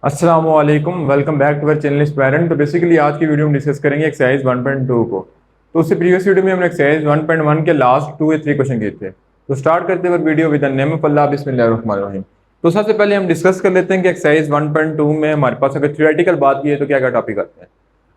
अस्सलामुअलैकुम, welcome back to our channel Inspirant. तो basically आज की वीडियो में डिस्कस करेंगे एक्सरसाइज 1.2 को। तो उससे प्रीवियस वीडियो में हमने एक्सरसाइज 1.1 के लास्ट 2 या 3 क्वेश्चन किए थे। तो स्टार्ट करते हुए video with the name of Allah, बिस्मिल्लाहिर्रहमानिर्रहीम। तो सबसे पहले हम डिस्कस कर लेते हैं कि एक्सरसाइज 1.2 में हमारे पास अगर थ्योरेटिकल बात की है तो क्या क्या टॉपिक आते हैं।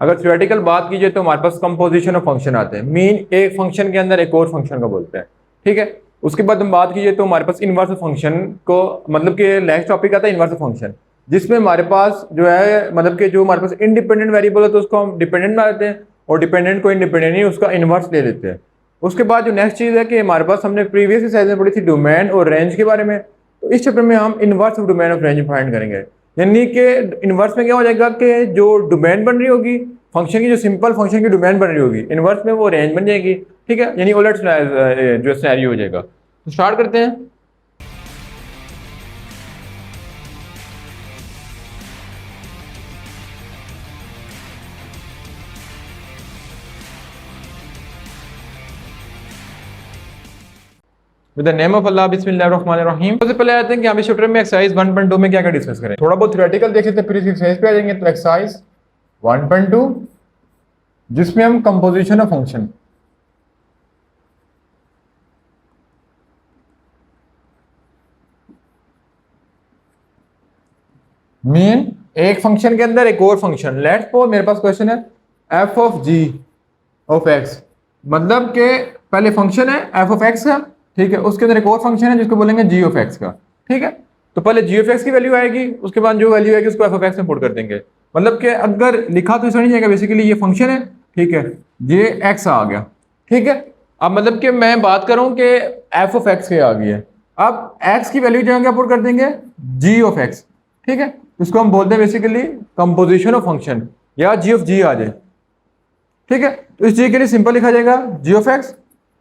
अगर थ्योरेटिकल बात कीजिए तो हमारे पास कंपोजिशन ऑफ फंक्शन आते हैं। मीन एक फंक्शन के अंदर एक और फंक्शन को बोलते हैं, ठीक है। उसके बाद हम बात कीजिए तो हमारे पास इनवर्स फंक्शन को, मतलब कि नेक्स्ट टॉपिक आता है इनवर्स फंक्शन, जिसमें हमारे पास जो है मतलब कि जो हमारे पास इंडिपेंडेंट वेरिएबल है तो उसको हम डिपेंडेंट में आते हैं, और डिपेंडेंट को इंडिपेंडेंट ही उसका इनवर्स ले लेते हैं। उसके बाद जो नेक्स्ट चीज़ है कि हमारे पास हमने प्रीवियस एक्सरसाइज में पढ़ी थी डोमेन और रेंज के बारे में। तो इस चैप्टर में हम inverse of domain of range find करेंगे। यानी कि इनवर्स में क्या हो जाएगा कि जो डोमेन बन रही होगी फंक्शन की, जो सिंपल फंक्शन की डोमेन बन रही होगी, इनवर्स में वो रेंज बन जाएगी, ठीक है। यानी उलट जो सिनेरियो हो जाएगा। तो स्टार्ट करते हैं। With the name of Allah, बिस्मिल्लाहिर्रहमानिर्रहीम। सबसे पहले आते हैं कि हम इस चैप्टर में एक्सरसाइज 1.2 में क्या क्या डिस्कस करें। थोड़ा बहुत थ्योरेटिकल देख लेते हैं, फिर इस एक्सरसाइज पे आ जाएंगे। तो एक्सरसाइज 1.2 जिसमें हम कंपोजिशन ऑफ फंक्शन, मीन एक फंक्शन के अंदर एक और फंक्शन। लेट्स सपोज मेरे पास क्वेश्चन है f of ji of x, मतलब के पहले फंक्शन है एफ ऑफ एक्स का, ठीक है। उसके अंदर एक और फंक्शन है जिसको बोलेंगे जी ऑफ एक्स का, ठीक है। तो पहले जी ऑफ एक्स की वैल्यू आएगी, उसके बाद जो वैल्यू आएगी उसको एफ ऑफ एक्स में पुट कर देंगे। मतलब कि अगर लिखा तो ऐसा नहीं जाएगा, बेसिकली ये फंक्शन है, ठीक है, ये एक्स आ गया, ठीक है। अब मतलब कि मैं बात करूं कि एफ ऑफ एक्स के आ गई है। अब एक्स की वैल्यू जो क्या पुट कर देंगे, जी ऑफ एक्स, ठीक है। इसको हम बोलते हैं बेसिकली कंपोजिशन ऑफ फंक्शन, या जी ऑफ जी आ जाए, ठीक है। तो इस जी के लिए सिंपल लिखा जाएगा जी ऑफ एक्स,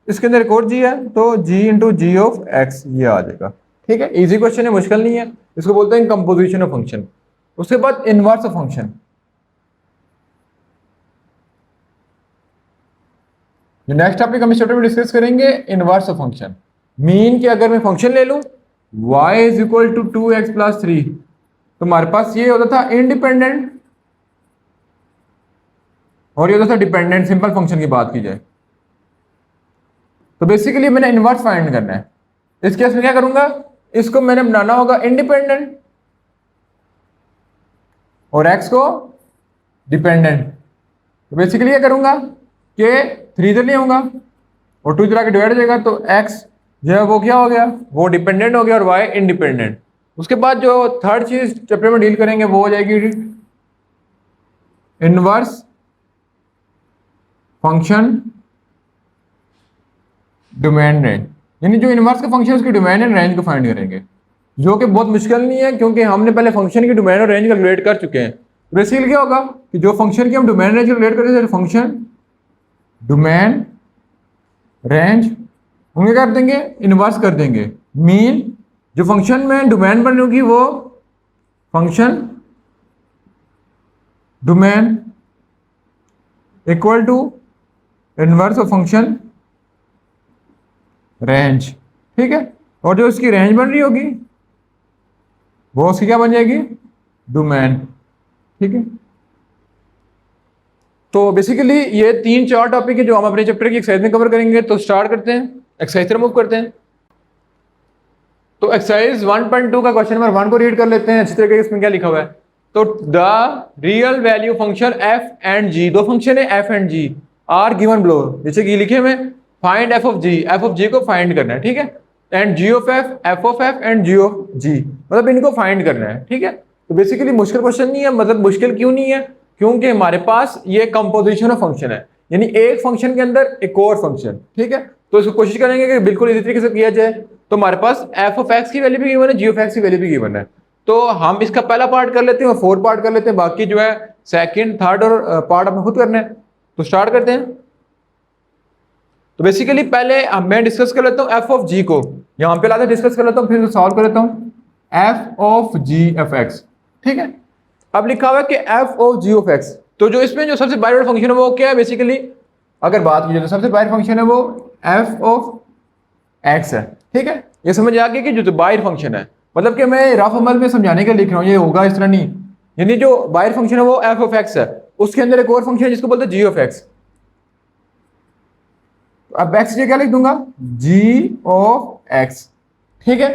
इसके अंदर एक और जी है तो जी इंटू जी ऑफ एक्स ये आ जाएगा, ठीक है। इजी क्वेश्चन है, मुश्किल नहीं है। इसको बोलते हैं कंपोजिशन ऑफ फंक्शन। उसके बाद इनवर्स ऑफ फंक्शन। जो नेक्स्ट टॉपिक हम इस चैप्टर में डिस्कस करेंगे इनवर्स ऑफ फंक्शन। मीन कि अगर मैं फंक्शन ले लूं y is equal to 2x plus 3, तो हमारे पास ये होता था इंडिपेंडेंट और ये होता था डिपेंडेंट, सिंपल फंक्शन की बात की जाए। तो बेसिकली मैंने इनवर्स फाइंड करना है। इस केस में क्या करूंगा, इसको मैंने बनाना होगा इंडिपेंडेंट और x को डिपेंडेंट। तो बेसिकली क्या करूंगा कि 3 इधर ले आऊंगा और 2 इधर आके डिवाइड हो जाएगा, तो x जो है वो क्या हो गया, वो डिपेंडेंट हो गया और y इंडिपेंडेंट। उसके बाद जो थर्ड चीज चैप्टर में डील करेंगे वो हो जाएगी इनवर्स फंक्शन डोमेन रेंज। यानी जो इनवर्स का फंक्शन है उसकी डोमेन एंड रेंज को फाइंड करेंगे, जो कि बहुत मुश्किल नहीं है क्योंकि हमने पहले फंक्शन की डोमेन और रेंज कैलकुलेट कर चुके हैं। बेसिकली क्या होगा कि जो फंक्शन की हम डोमेन रेंज कैलकुलेट करते थे, फंक्शन डोमेन रेंज हम क्या कर देंगे, इनवर्स कर देंगे। मीन जो फंक्शन में डोमेन बनी होगी वो function domain equal to inverse of function range, ठीक है। और जो इसकी रेंज बन रही होगी वो उसकी क्या बन जाएगी, डोमेन, ठीक है। तो बेसिकली ये 3-4 टॉपिक है जो हम अपने चैप्टर की एक्सरसाइज में कवर करेंगे। तो स्टार्ट करते हैं, एक्सरसाइज रिमूव करते हैं। तो एक्सरसाइज 1.2 का क्वेश्चन नंबर 1 को रीड कर लेते हैं अच्छी तरीके से। इसमें क्या लिखा हुआ है, तो the real value function f and g, दो फंक्शन है f and g, are given below, जैसे कि लिखे हुए फाइंड एफ ऑफ जी को फाइंड करना है, ठीक है। And g of f of f and g of g, मतलब इनको फाइंड करना है, ठीक है। तो बेसिकली मुश्किल क्वेश्चन नहीं है, मतलब मुश्किल क्यों नहीं है, क्योंकि हमारे पास ये कंपोजिशन ऑफ फंक्शन है, यानी एक फंक्शन के अंदर एक और फंक्शन, ठीक है। तो इसको कोशिश करेंगे कि बिल्कुल इसी तरीके से किया जाए। तो हमारे पास एफ ऑफ एक्स की वैल्यू भी गिवन है, जी ऑफ एक्स की वैल्यू भी गिवन है। तो हम इसका पहला पार्ट कर लेते हैं और 4 पार्ट कर लेते हैं, बाकी जो है सेकंड थर्ड और पार्ट अपने खुद करना है। तो स्टार्ट करते हैं। तो बेसिकली पहले मैं डिस्कस कर लेता हूँ एफ ऑफ जी को, यहाँ पे लाकर डिस्कस कर लेता हूँ, फिर सॉल्व कर लेता हूँ f of g f x, ठीक है। अब लिखा हुआ है कि f of ji of x, तो जो इसमें जो सबसे बाहर फंक्शन है वो क्या है, बेसिकली अगर बात की जाए तो सबसे बाहर फंक्शन है वो एफ ऑफ एक्स है, ठीक है। ये समझ आ गया कि जो बाहर फंक्शन है, मतलब कि मैं रफ अमल में समझाने के लिए लिख रहा हूँ, ये होगा इस तरह नहीं। यानी जो बाहर फंक्शन है वो एफ ऑफ एक्स है, उसके अंदर एक और फंक्शन है जिसको बोलते हैं जी ऑफ एक्स। अब एक्स क्या लिख दूंगा, जी ऑफ एक्स। ठीक है,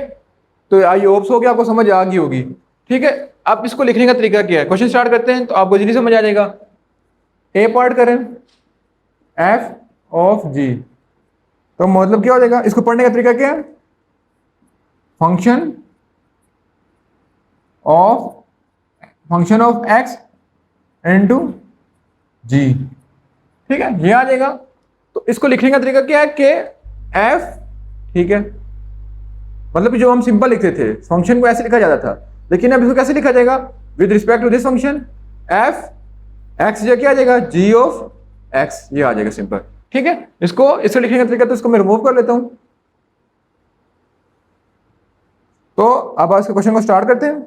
तो आई होप सो कि आपको समझ आ गई होगी। ठीक है, अब इसको लिखने का तरीका क्या है, क्वेश्चन स्टार्ट करते हैं तो आपको जल्दी समझ आ जाएगा। ए पार्ट करें एफ ऑफ जी, तो मतलब क्या हो जाएगा, इसको पढ़ने का तरीका क्या है, फंक्शन ऑफ एक्स इनटू जी। ठीक है, ये आ जाएगा। तो इसको लिखने का तरीका क्या है कि एफ, ठीक है, मतलब जो हम सिंपल लिखते थे फंक्शन को ऐसे लिखा जाता था, लेकिन अब इसको कैसे लिखा जाएगा, with respect to this function f x जो क्या आ जाएगा, जी ऑफ एक्स, ये आ जाएगा सिंपल। ठीक है, इसको इससे लिखने का तरीका तो इसको मैं रिमूव कर लेता हूं। तो अब आज के क्वेश्चन को स्टार्ट करते हैं।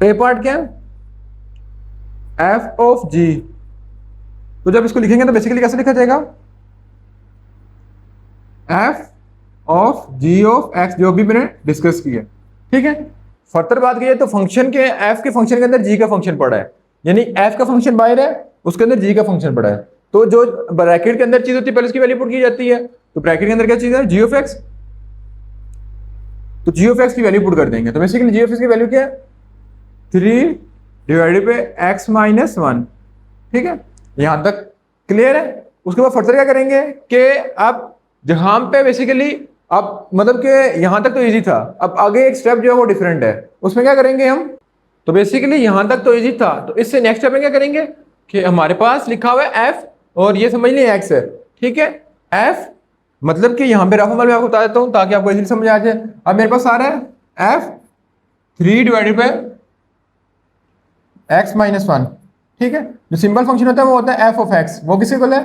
ए पार्ट क्या है, एफ ऑफ जी। तो जब इसको लिखेंगे तो बेसिकली कैसे लिखा जाएगा, f of ji of x, जो भी मैंने डिस्कस किया। ठीक है, फर्दर बात की तो फंक्शन के एफ के फंक्शन के अंदर जी का फंक्शन पड़ा है, यानी एफ का फंक्शन बाहर है, उसके अंदर जी का फंक्शन पड़ा है। तो जो ब्रैकेट के अंदर चीज होती है पहले उसकी वैल्यू पुट की जाती है, तो ब्रैकेट के अंदर क्या चीज है, जी ऑफ एक्स। तो जी ऑफ एक्स की वैल्यू पुट कर देंगे, तो बेसिकली जी ऑफ एक्स की वैल्यू क्या है, 3 डिवाइडेड पे एक्स माइनस 1। ठीक है, यहां तक क्लियर है। उसके बाद फर्दर क्या करेंगे कि अब जहां पे बेसिकली अब मतलब कि यहां तक तो इजी था, अब आगे एक स्टेप जो है वो डिफरेंट है, उसमें क्या करेंगे हम, तो बेसिकली यहां तक तो इजी था, तो इससे नेक्स्ट स्टेप में क्या करेंगे कि हमारे पास लिखा हुआ है एफ और ये समझ लिया एक्स है। ठीक है, एफ मतलब कि यहाँ पे रफ अमल में आपको बता देता हूँ ताकि आपको इजीली समझ आ जाए। अब मेरे पास आ रहा है F 3 divided by x minus 1। ठीक है, जो सिंपल फंक्शन होता है वो होता है एफ ऑफ एक्स, वो किसी को है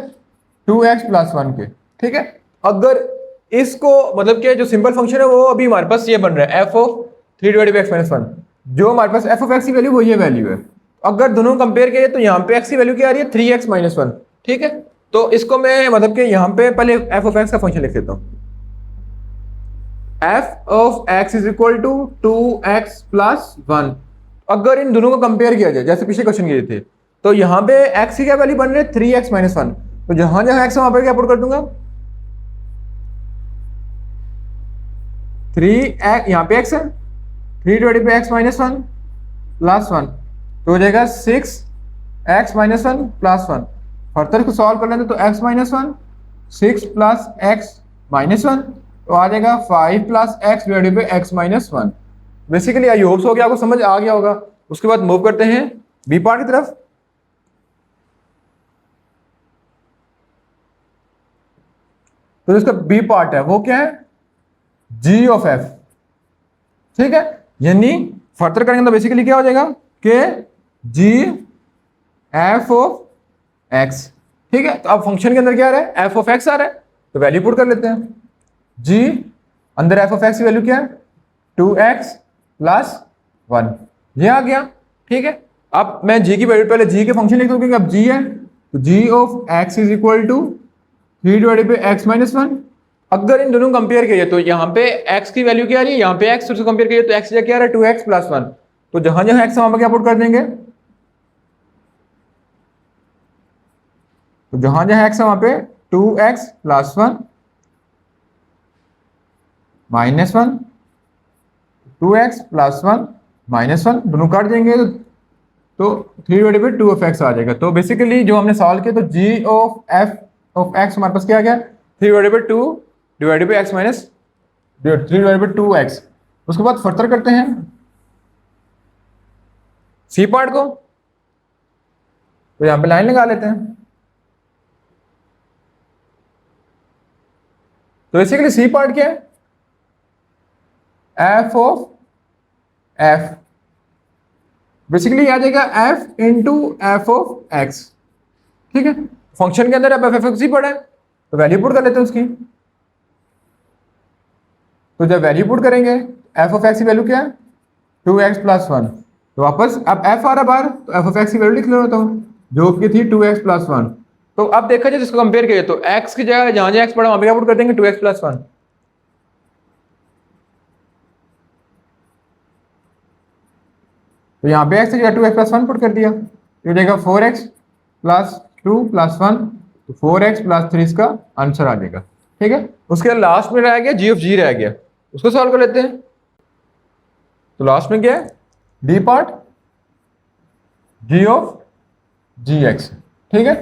2x प्लस 1 के। ठीक है, अगर इसको मतलब कि जो सिंपल फंक्शन है वो अभी हमारे पास ये बन रहा है f of 3 divided by x minus 1, जो हमारे पास एफ ऑफ एक्स की वैल्यू वो ये वैल्यू है। अगर दोनों कंपेयर किए तो यहाँ पे एक्स की वैल्यू क्या आ रही है, 3x माइनस 1। ठीक है, तो इसको मैं मतलब कि यहाँ पे पहले एफ ऑफ एक्स का फंक्शन लिख देता हूँ, f of x is equal to 2x plus 1। अगर इन दोनों को कंपेयर किया जाए जैसे पिछले क्वेश्चन किए थे, तो यहाँ पे x की क्या वैल्यू बन रही है, 3x माइनस 1। तो जहां जहां x है वहां पर क्या पुट कर दूंगा, 3 यहाँ पे x है, 3 divided by x minus 1 plus 1, तो हो जाएगा 6x माइनस 1 प्लस 1। फर्दर को सॉल्व कर लेते तो x minus 1 6 plus x minus 1, तो आ जाएगा 5 plus x divided by x minus 1। Basically I hope so कि आपको समझ आ गया होगा। उसके बाद मूव करते हैं बी पार्ट की तरफ। तो इसका बी पार्ट है वो क्या है, जी ऑफ एफ। ठीक है, यानी फर्दर करेंगे तो बेसिकली क्या हो जाएगा कि जी एफ ऑफ एक्स। ठीक है, तो अब फंक्शन के अंदर क्या आ रहा है, एफ ऑफ एक्स आ रहा है, तो वैल्यू पुट कर लेते हैं। जी अंदर एफ ऑफ एक्स की वैल्यू क्या है, 2x प्लस 1, ये आ गया। ठीक है, अब मैं जी की वैल्यू पहले जी के फंक्शन लिख दूं क्योंकि अब जी है, तो g of x is equal to 3 divided by x minus 1। अगर इन दोनों कंपेयर किया तो यहाँ पे x की वैल्यू क्या आ रही है, यहाँ पे x उसको कंपेयर किया तो x क्या आ रहा है, 2x प्लस 1। तो जहां जहां x वहां पर क्या पुट कर देंगे, तो जहां जहां x है वहां पे 2x plus 1 minus 1, 2x plus 1 minus 1 दोनों काट देंगे तो 3 डिवाइडेड बाई 2 ऑफ x आ जाएगा। तो बेसिकली जो हमने सॉल्व किया तो g of f of x हमारे पास क्या आ गया, 3 divided by 2 divided by x minus 3 divided by 2x। उसके बाद फर्दर करते हैं सी पार्ट को, तो यहां पे लाइन लगा लेते हैं। तो बेसिकली सी पार्ट क्या है, एफ ऑफ एफ, बेसिकली आ जाएगा F into F of X. ठीक है, फंक्शन के अंदर अब एफ एक्स ही पड़ा है तो वैल्यू पुट कर लेते हैं उसकी। तो जब वैल्यू पुट करेंगे एफ ऑफ एक्स की वैल्यू क्या है, 2x प्लस 1, तो वापस अब एफ आ रहा बाहर तो एफ ऑफ एक्स की वैल्यू लिख लेता हूँ जो कि थी 2x प्लस 1। तो अब देखा जाए जिसको कंपेयर किया तो x की जगह जहां जहां x पड़ा वहां पे क्या पुट कर देंगे, 2x प्लस 1। तो यहाँ पे x की जगह 2x प्लस 1 पुट कर दिया, तो जाएगा 4x प्लस 2 प्लस 1, तो 4x प्लस 3 इसका आंसर आ जाएगा। ठीक है, उसके लास्ट में रह गया जी ऑफ जी रह गया, उसको सॉल्व कर लेते हैं। तो लास्ट में क्या है, D part G of G X. ठीक है,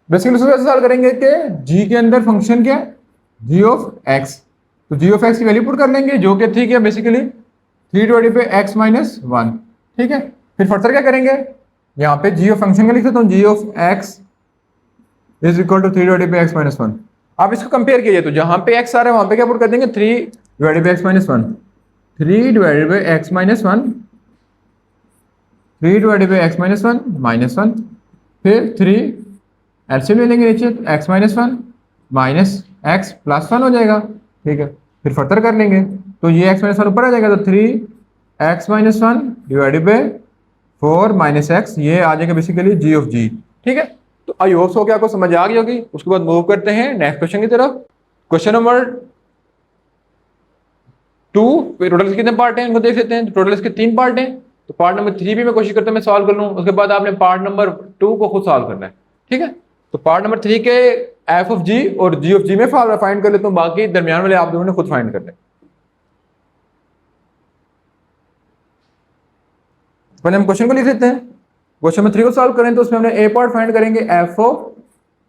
बेसिकली उसको कैसे सॉल्व करेंगे कि जी के अंदर फंक्शन क्या है, जी ऑफ एक्स, तो जी ऑफ एक्स की वैल्यू पुट कर लेंगे जो कि थी क्या basically 3 divided by x minus 1। ठीक है, फिर फर्दर क्या करेंगे, यहाँ पे जी ऑफ फंक्शन का लिख देता हूँ, g of x is equal to 3 divided by x minus 1। आप इसको कंपेयर कीजिए, तो जहाँ पे एक्स आ रहा है वहाँ पे क्या पुट कर देंगे 3 divided by x minus 1, 3 divided by x minus 1, 3 divided by x minus 1 minus 1, फिर 3 एलसीएम ले लेंगे नीचे, x minus 1 minus x plus 1 हो जाएगा। ठीक है, फिर फर्दर कर लेंगे, तो ये एक्स माइनस 1 ऊपर आ जाएगा, तो 3 x minus 1 divided by 4 minus x, ये आ जाएगा बेसिकली जी ऑफ जी। ठीक है, तो आई होप सो कि आपको समझ आ गई होगी। उसके बाद मूव करते हैं नेक्स्ट क्वेश्चन की तरफ। क्वेश्चन नंबर 2, टोटल कितने पार्ट हैं इनको देख लेते हैं। टोटल इसके 3 पार्ट हैं, तो पार्ट नंबर 3 भी मैं कोशिश करता हूँ मैं सॉल्व कर लूँ, उसके बाद आपने पार्ट नंबर 2 को खुद सॉल्व करना है। ठीक है, तो पार्ट नंबर 3 के एफ ऑफ जी और जी ऑफ जी में फाइंड कर लेता हूँ, बाकी दरमियान वाले आप दोनों ने खुद फाइंड करना है। पहले हम क्वेश्चन को लिख लेते हैं। क्वेश्चन नंबर 3 को सॉल्व करें तो उसमें हमने ए पार्ट फाइंड करेंगे F of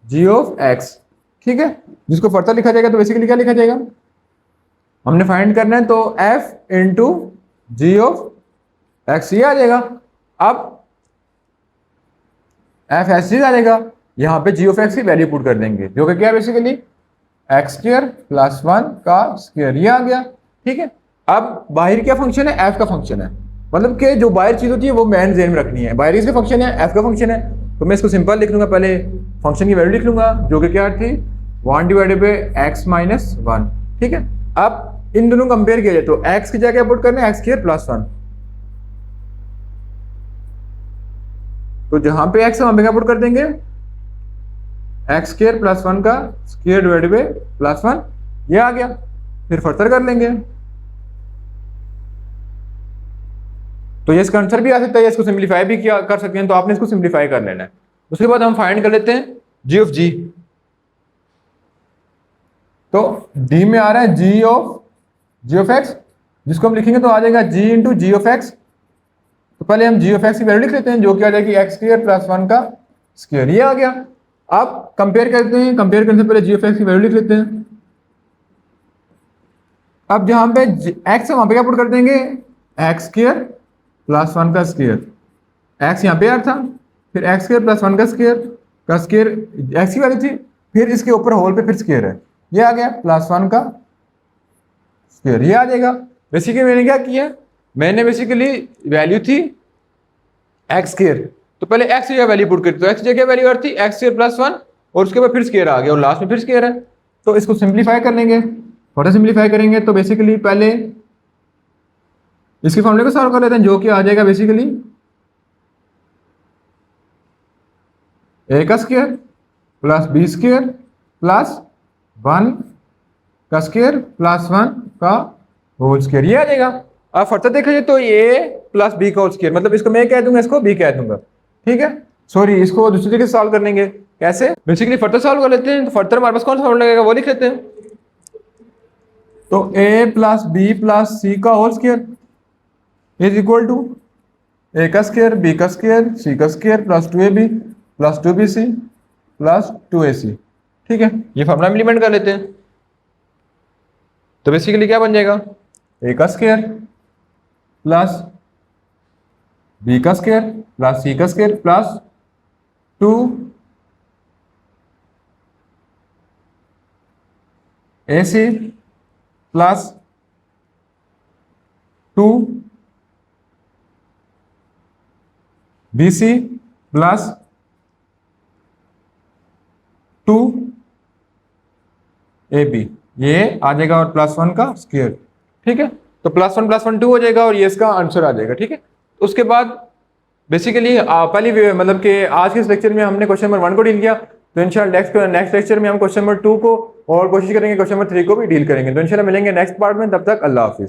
ji of X. ठीक है, जिसको फर्दर लिखा जाएगा तो बेसिकली क्या लिखा जाएगा, हमने फाइंड करना है तो F into G of X ये आ जाएगा। अब एफ एस आ जाएगा, यहाँ पे जी ऑफ एक्स की वैल्यू पुट कर देंगे जो कि क्या है बेसिकली एक्स स्क्वायर प्लस 1 का स्क्वायर, ये आ गया। ठीक है, अब बाहर क्या फंक्शन है, एफ का फंक्शन है, मतलब कि जो बाहर चीज होती है वो मैन जेन में रखनी है। बाहर इसका फंक्शन है, एफ का फंक्शन है, तो मैं इसको सिंपल लिख लूंगा, पहले फंक्शन की वैल्यू लिख लूंगा जो कि क्या थी 1 डिवाइडेड बाई एक्स माइनस 1। ठीक है, अब इन दोनों कंपेयर किया जाए तो एक्स की जगह पुट करना है एक्स स्क्वायर प्लस 1, तो जहां पे एक्स है वहां पे क्या पुट कर देंगे एक्स स्क्वायर प्लस 1 का स्क्वायर डिवाइडेड बाई प्लस 1, ये आ गया। फिर फर्दर कर लेंगे, तो ये इसका आंसर भी आ सकता है, इसको सिंप्लीफाई भी किया कर सकते हैं, तो आपने इसको सिंप्लीफाई कर लेना है। उसके बाद हम फाइंड कर लेते हैं जी ऑफ जी। तो डी में आ रहा है जी ऑफ एक्स, जिसको हम लिखेंगे तो आ जाएगा जी इंटू जी ऑफ एक्स। तो पहले हम जी ऑफ एक्स की वैल्यू लिख लेते हैं जो कि आ जाएगी एक्स स्क्वायर प्लस 1 का स्क्वायर, ये आ गया। अब कंपेयर करते हैं, कंपेयर करने से पहले जी ऑफ एक्स की वैल्यू लिख लेते हैं। अब जहां पे एक्स है वहां पे क्या पुट कर देंगे एक्स स्क्वायर प्लस 1 का स्क्वायर, एक्स यहाँ पे यार था, फिर एक्स स्क्वायर प्लस 1 का स्क्वायर एक्स की वैल्यू थी, फिर इसके ऊपर होल पे फिर स्क्वायर है, ये आ गया प्लस 1 का स्क्वायर, ये आ जाएगा। बेसिकली मैंने क्या किया, मैंने बेसिकली वैल्यू थी एक्स स्क्वायर, तो पहले एक्स की वैल्यू पुट करी, तो एक्स जगह वैल्यू और थी एक्स स्क्वायर प्लस 1 और उसके बाद फिर स्क्वायर आ गया और लास्ट में फिर स्क्वायर है। तो इसको सिंप्लीफाई कर लेंगे, थोड़ा सिंप्लीफाई करेंगे तो बेसिकली पहले इसके फॉर्मूले को सॉल्व कर लेते हैं जो कि आ जाएगा बेसिकली ए का square plus B square plus 1 का स्क्वायर प्लस 1 का होल स्क्वायर, ये आ जाएगा। अब फर्दर देखा जाए तो ए प्लस बी का होल स्क्वायर, मतलब इसको मैं कह दूंगा, इसको बी कह दूंगा। ठीक है, सॉरी इसको दूसरी तरीके से सॉल्व कर लेंगे, कैसे बेसिकली फर्दर सॉल्व कर लेते हैं। तो फर्दर हमारे पास कौन सा फॉर्मूला लगेगा वो लिख लेते हैं। तो a plus b plus c का whole square is equal to a का स्क्वायर बी का स्क्वायर सी का square plus 2ab plus 2bc plus 2ac। ठीक है, ये फॉर्मूला इम्प्लीमेंट कर लेते हैं। तो बेसिकली क्या बन जाएगा ए का स्क्वायर प्लस बी का स्क्वायर प्लस सी का square plus 2 ac plus 2 bc plus 2 ab, ये आ जाएगा और प्लस 1 का स्क्वायर। ठीक है, तो प्लस 1 2 हो जाएगा और ये इसका आंसर आ जाएगा। ठीक है, उसके बाद बेसिकली पहली मतलब कि आज के इस लेक्चर में हमने क्वेश्चन नंबर 1 को डील किया, तो इंशाल्लाह नेक्स्ट लेक्चर में हम क्वेश्चन नंबर 2 को और कोशिश करेंगे क्वेश्चन नंबर 3 को भी डील करेंगे। तो इंशाल्लाह मिलेंगे नेक्स्ट पार्ट में, तब तक अल्लाह हाफिज।